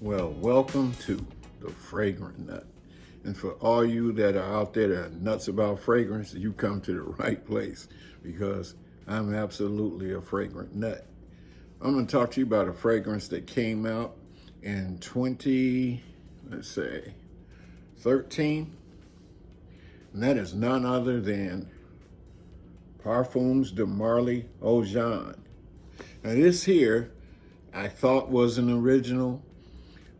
Well, welcome to the Fragrant Nut. And for all you that are out there that are nuts about fragrance, you come to the right place because I'm absolutely a fragrant nut. I'm going to talk to you about a fragrance that came out in 13, and that is none other than Parfums de Oajan. Now this here I thought was an original,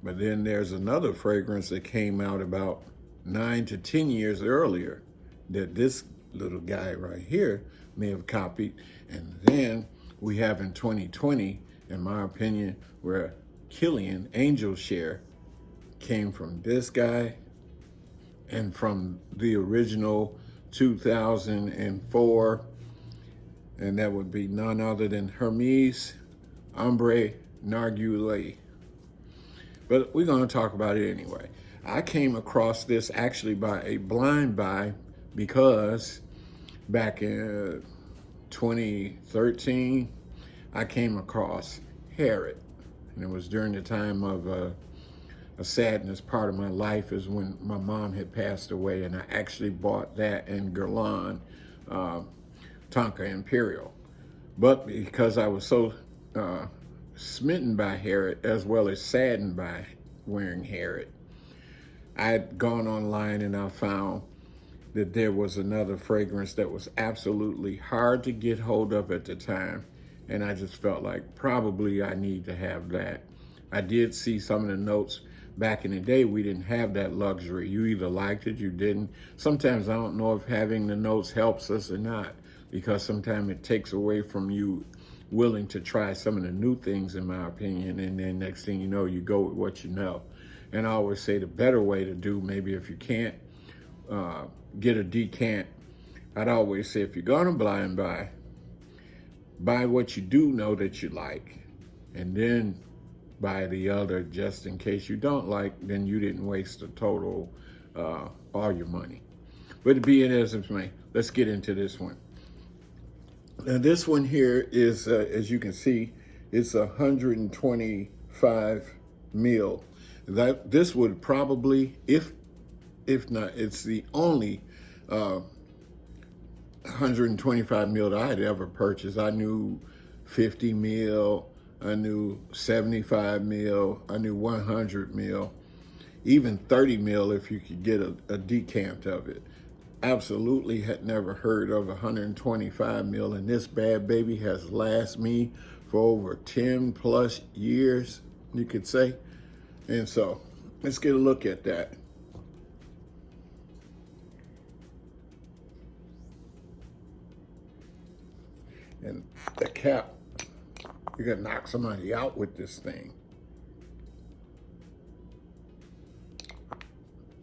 but then there's another fragrance that came out about 9 to 10 years earlier that this little guy right here may have copied. And then we have in 2020, in my opinion, where Killian Angel Share came from this guy and from the original 2004, and that would be none other than Hermes Ombre Narguilé. But we're going to talk about it anyway. I came across this actually by a blind buy because back in 2013, I came across Harriet. And it was during the time of a sadness part of my life is when my mom had passed away, and I actually bought that in Guerlain, Tonka Imperial. But because I was so smitten by Harriet as well as saddened by wearing Harriet, I had gone online and I found that there was another fragrance that was absolutely hard to get hold of at the time. And I just felt like probably I need to have that. I did see some of the notes back in the day. We didn't have that luxury. You either liked it, you didn't. Sometimes I don't know if having the notes helps us or not, because sometimes it takes away from you willing to try some of the new things, in my opinion. And then next thing you know, you go with what you know. And I always say the better way to do, maybe if you can't get a decant, I'd always say if you're gonna blind buy what you do know that you like, and then buy the other just in case you don't like, then you didn't waste the total all your money. But to be it as it may, let's get into this one. Now this one here is, as you can see, it's 125 mil. This would probably, if not, it's the only 125 mil that I had ever purchased. I knew 50 mil, I knew 75 mil, I knew 100 mil, even 30 mil if you could get a decant of it. Absolutely had never heard of 125 mil, and this bad baby has lasted me for over 10 plus years, you could say. And so let's get a look at that. And the cap, you're gonna knock somebody out with this thing.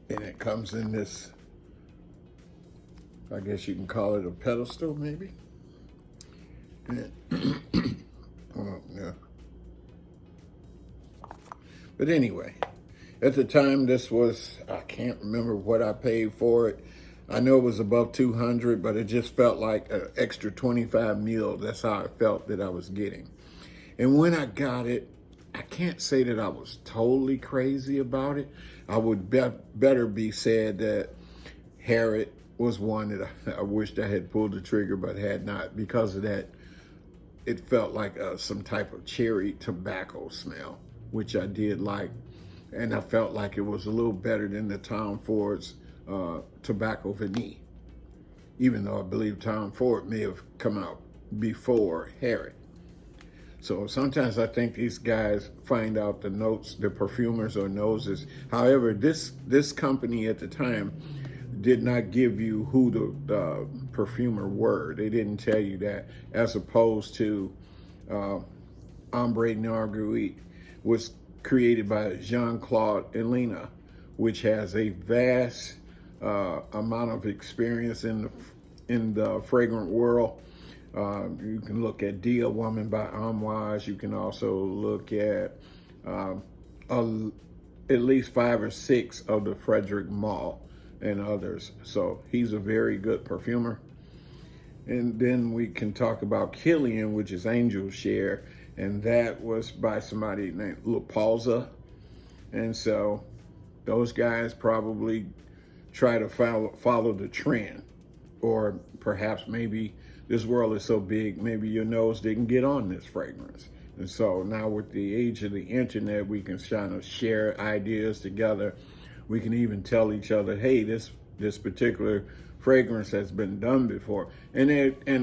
And it comes in this, I guess you can call it a pedestal, maybe. And oh, yeah. But anyway, at the time, this was, I can't remember what I paid for it. I know it was above 200, but it just felt like an extra 25 mil. That's how I felt that I was getting. And when I got it, I can't say that I was totally crazy about it. I would better be said that Harriet was one that I wished I had pulled the trigger, but had not. Because of that, it felt like some type of cherry tobacco smell, which I did like. And I felt like it was a little better than the Tom Ford's Tobacco Vanille, even though I believe Tom Ford may have come out before Harriet. So sometimes I think these guys find out the notes, the perfumers or noses. However, this company at the time did not give you who the perfumer were. They didn't tell you that, as opposed to Ombre Narguilé was created by Jean-Claude Elena, which has a vast amount of experience in the fragrant world. You can look at Dia Woman by Amouage. You can also look at at least 5 or 6 of the Frederic Malle and others. So he's a very good perfumer. And then we can talk about Killian, which is Angel Share, and that was by somebody named La Pausa. And so those guys probably try to follow the trend. Or perhaps maybe this world is so big, maybe your nose didn't get on this fragrance. And so now with the age of the internet, we can kind of share ideas together. We can even tell each other, hey, this particular fragrance has been done before. And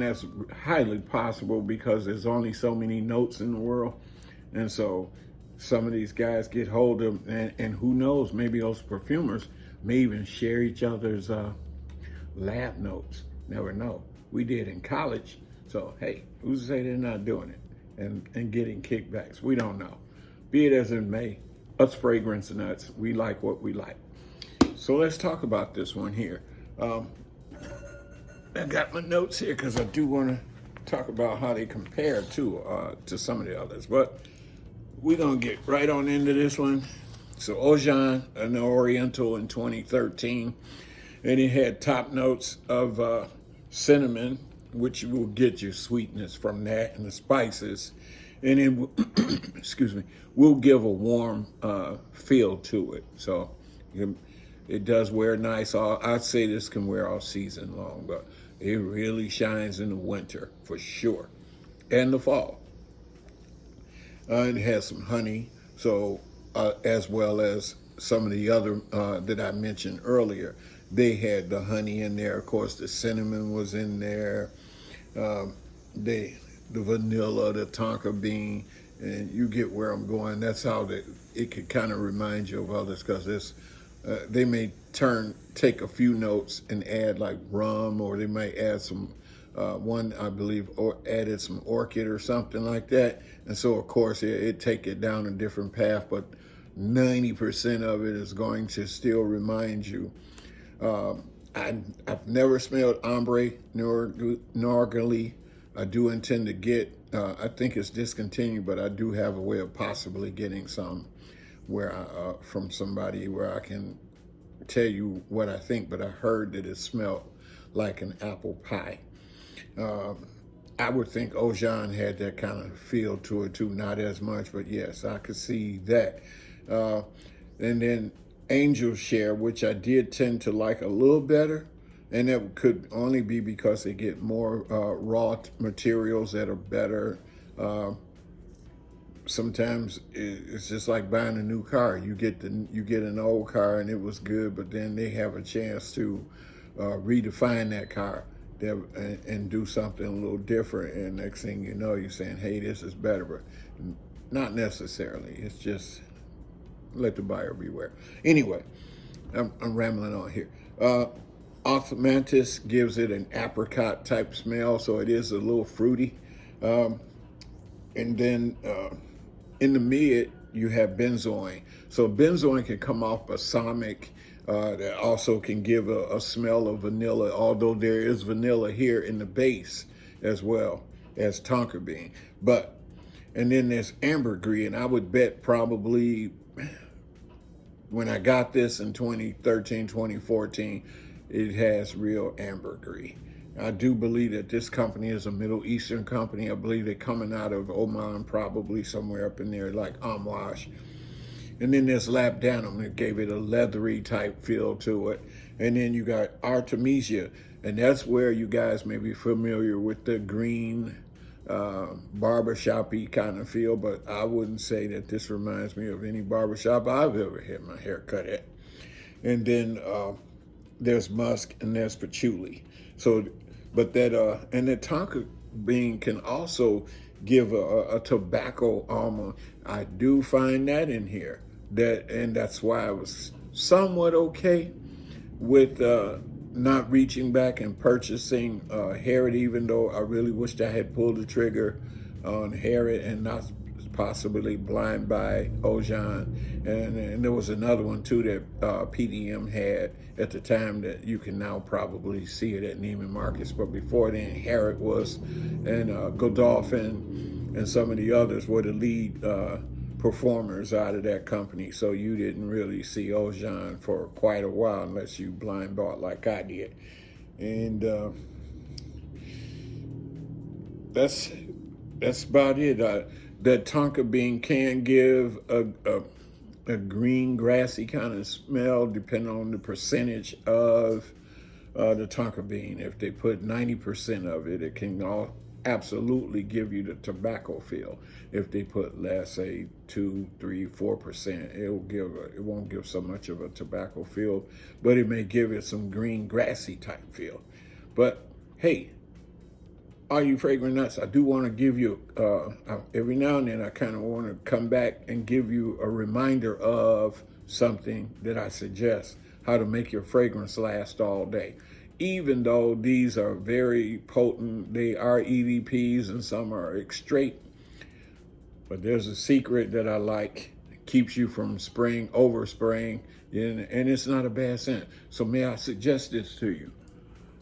that's highly possible because there's only so many notes in the world. And so some of these guys get hold of, and who knows, maybe those perfumers may even share each other's lab notes. Never know. We did in college. So, hey, who's to say they're not doing it and getting kickbacks? We don't know. Be it as it may, us fragrance nuts, we like what we like. So let's talk about this one here. I got my notes here because I do want to talk about how they compare to some of the others. But we're going to get right on into this one. So Oajan, an Oriental in 2013. And it had top notes of cinnamon, which will get your sweetness from that and the spices. And it will, excuse me, will give a warm feel to it. So it does wear nice. I'd say this can wear all season long, but it really shines in the winter for sure. And the fall. It has some honey, so as well as some of the other that I mentioned earlier. They had the honey in there. Of course, the cinnamon was in there. The vanilla, the tonka bean, and you get where I'm going. That's how it could kind of remind you of others because they may take a few notes and add like rum, or they might add some one I believe or added some orchid or something like that. And so of course it take it down a different path, but 90% of it is going to still remind you. I've never smelled ombre nor nargile. I do intend to get, I think it's discontinued, but I do have a way of possibly getting some from somebody where I can tell you what I think, but I heard that it smelled like an apple pie. I would think Oajan had that kind of feel to it too, not as much, but yes, I could see that. And then Angel Share, which I did tend to like a little better, and that could only be because they get more raw materials that are better. Sometimes it's just like buying a new car. You get an old car and it was good, but then they have a chance to redefine that car and do something a little different. And next thing you know, you're saying, "Hey, this is better," but not necessarily. It's just let the buyer beware. Anyway, I'm rambling on here. Osmanthus gives it an apricot type smell, so it is a little fruity. And then in the mid, you have benzoin. So benzoin can come off balsamic. That also can give a smell of vanilla, although there is vanilla here in the base as well as tonka bean. And then there's ambergris, and I would bet probably when I got this in 2013, 2014, it has real ambergris. I do believe that this company is a Middle Eastern company. I believe they're coming out of Oman, probably somewhere up in there, like Amwash. And then there's Labdanum that gave it a leathery type feel to it. And then you got Artemisia, and that's where you guys may be familiar with the green barbershop-y kind of feel, but I wouldn't say that this reminds me of any barbershop I've ever had my hair cut at. And then there's musk and there's patchouli. So, but that and the tonka bean can also give a tobacco aroma. I do find that in here. And that's why I was somewhat okay with not reaching back and purchasing Harriet, even though I really wished I had pulled the trigger on Harriet and not possibly Blind by Oajan. And there was another one too that PDM had at the time that you can now probably see it at Neiman Marcus. But before then, Harriet was, and Godolphin and some of the others were the lead performers out of that company. So you didn't really see Oajan for quite a while unless you blind bought like I did. And that's about it. That tonka bean can give a green, grassy kind of smell, depending on the percentage of the tonka bean. If they put 90% of it, it can absolutely give you the tobacco feel. If they put less, say 2, 3, 4%, it won't give so much of a tobacco feel, but it may give it some green, grassy type feel. But hey, all you fragrant nuts, I do want to give you, every now and then I kind of want to come back and give you a reminder of something that I suggest, how to make your fragrance last all day. Even though these are very potent, they are EDPs and some are straight, but there's a secret that I like. It keeps you from overspraying, and it's not a bad scent. So may I suggest this to you?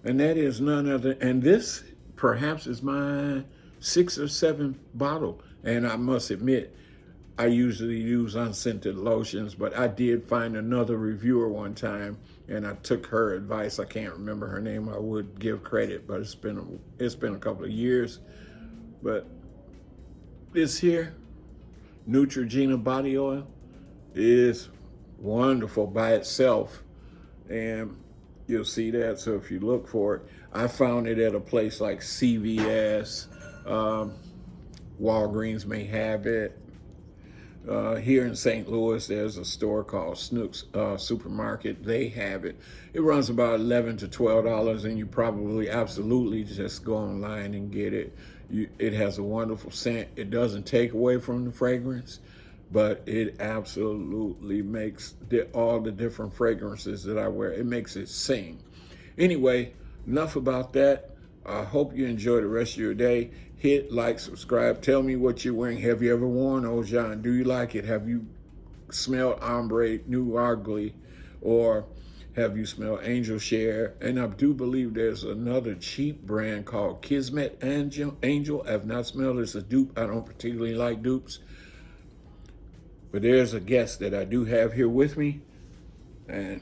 And that is none other, and this perhaps is my 6th or 7th bottle. And I must admit, I usually use unscented lotions, but I did find another reviewer one time, and I took her advice. I can't remember her name. I would give credit, but it's been a couple of years. But this here, Neutrogena body oil, is wonderful by itself, and you'll see that. So if you look for it, I found it at a place like CVS, Walgreens may have it. Here in St. Louis, there's a store called Snook's Supermarket. They have it. It runs about $11 to $12, and you probably absolutely just go online and get it. It has a wonderful scent. It doesn't take away from the fragrance, but it absolutely makes all the different fragrances that I wear, it makes it sing. Anyway, enough about that. I hope you enjoy the rest of your day. Hit like, subscribe. Tell me what you're wearing. Have you ever worn Oajan? Do you like it? Have you smelled Ombre, New Ugly, or have you smelled Angel Share? And I do believe there's another cheap brand called Kismet Angel. I've not smelled it. It's a dupe. I don't particularly like dupes. But there's a guest that I do have here with me, and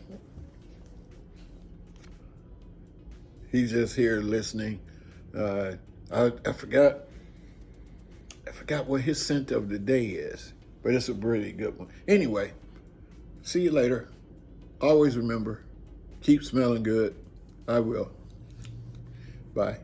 he's just here listening. I forgot what his scent of the day is, but it's a really good one. Anyway, see you later. Always remember, keep smelling good. I will. Bye.